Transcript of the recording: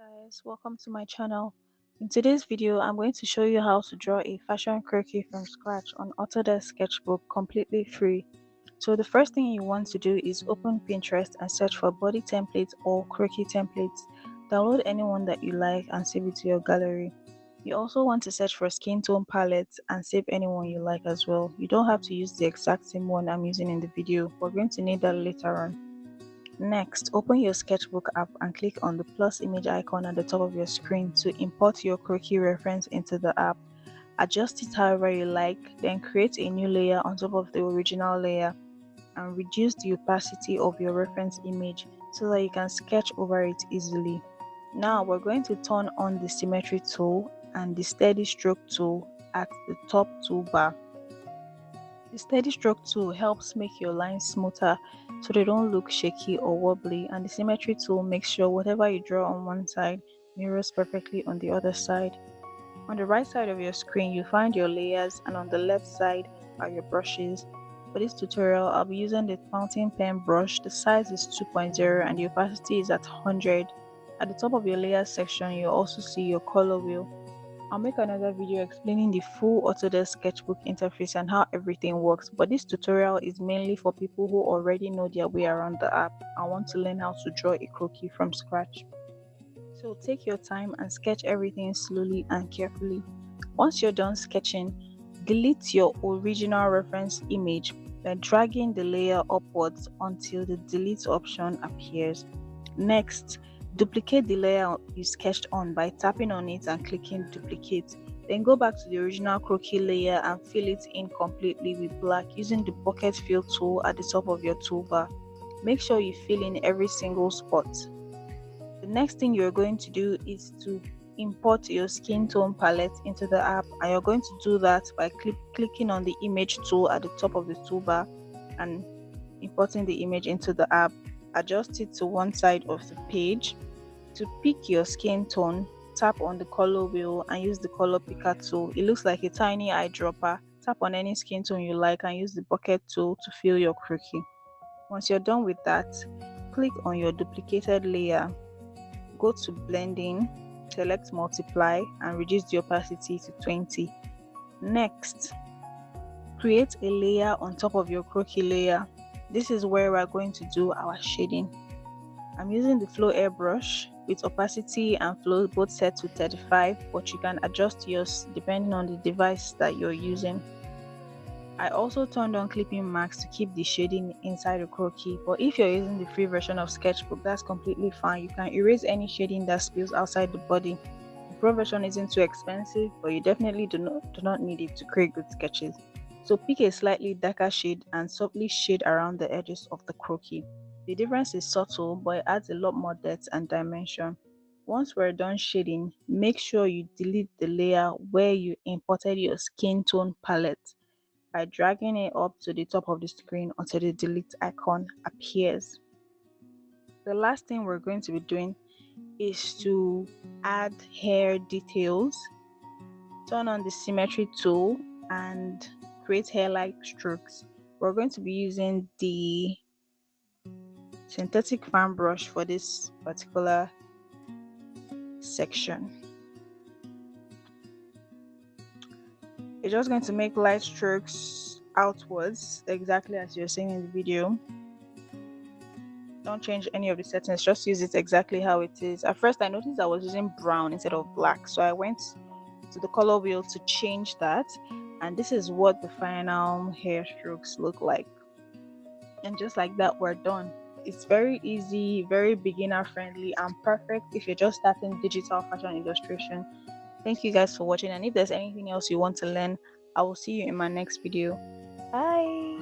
Guys, welcome to my channel. In today's video, I'm going to show you how to draw a fashion croquis from scratch on Autodesk Sketchbook completely free. So the first thing you want to do is open Pinterest and search for body templates or croquis templates. Download anyone that you like and save it to your gallery. You also want to search for skin tone palettes and save anyone you like as well. You don't have to use the exact same one I'm using in the video. We're going to need that later on. Next, open your Sketchbook app and click on the plus image icon at the top of your screen to import your croquis reference into the app. Adjust it however you like, then create a new layer on top of the original layer and reduce the opacity of your reference image so that you can sketch over it easily. Now we're going to turn on the symmetry tool and the steady stroke tool at the top toolbar. The steady stroke tool helps make your lines smoother so they don't look shaky or wobbly, and the symmetry tool makes sure whatever you draw on one side mirrors perfectly on the other side. On the right side of your screen, you find your layers, and on the left side are your brushes. For this tutorial, I'll be using the fountain pen brush. The size is 2.0 and the opacity is at 100. At the top of your layers section, you'll also see your color wheel. I'll make another video explaining the full Autodesk Sketchbook interface and how everything works, but this tutorial is mainly for people who already know their way around the app and want to learn how to draw a croquis from scratch. So take your time and sketch everything slowly and carefully. Once you're done sketching, delete your original reference image by dragging the layer upwards until the delete option appears. Next, duplicate the layer you sketched on by tapping on it and clicking duplicate. Then go back to the original croquis layer and fill it in completely with black using the bucket fill tool at the top of your toolbar. Make sure you fill in every single spot. The next thing you're going to do is to import your skin tone palette into the app, and you're going to do that by clicking on the image tool at the top of the toolbar and importing the image into the app. Adjust it to one side of the page. To pick your skin tone, tap on the color wheel and use the color picker tool. It looks like a tiny eyedropper. Tap on any skin tone you like and use the bucket tool to fill your croquis. Once you're done with that, click on your duplicated layer. Go to blending, select multiply and reduce the opacity to 20. Next, create a layer on top of your croquis layer. This is where we're going to do our shading. I'm using the flow airbrush with opacity and flow both set to 35, but you can adjust yours depending on the device that you're using. I also turned on clipping marks to keep the shading inside the croquis, but if you're using the free version of Sketchbook, that's completely fine. You can erase any shading that spills outside the body. The pro version isn't too expensive, but you definitely do not need it to create good sketches. So pick a slightly darker shade and softly shade around the edges of the croquis. The difference is subtle, but it adds a lot more depth and dimension. Once we're done shading, make sure you delete the layer where you imported your skin tone palette by dragging it up to the top of the screen until the delete icon appears. The last thing we're going to be doing is to add hair details. Turn on the symmetry tool and create hair-like strokes. We're going to be using the synthetic fan brush for this particular section. You're just going to make light strokes outwards, exactly as you're seeing in the video. Don't change any of the settings, just use it exactly how it is. At first I noticed I was using brown instead of black, so I went to the color wheel to change that, and this is what the final hair strokes look like. And just like that, we're done. It's very easy, very beginner friendly, and perfect if you're just starting digital fashion illustration. Thank you guys for watching, and if there's anything else you want to learn, I will see you in my next video. Bye.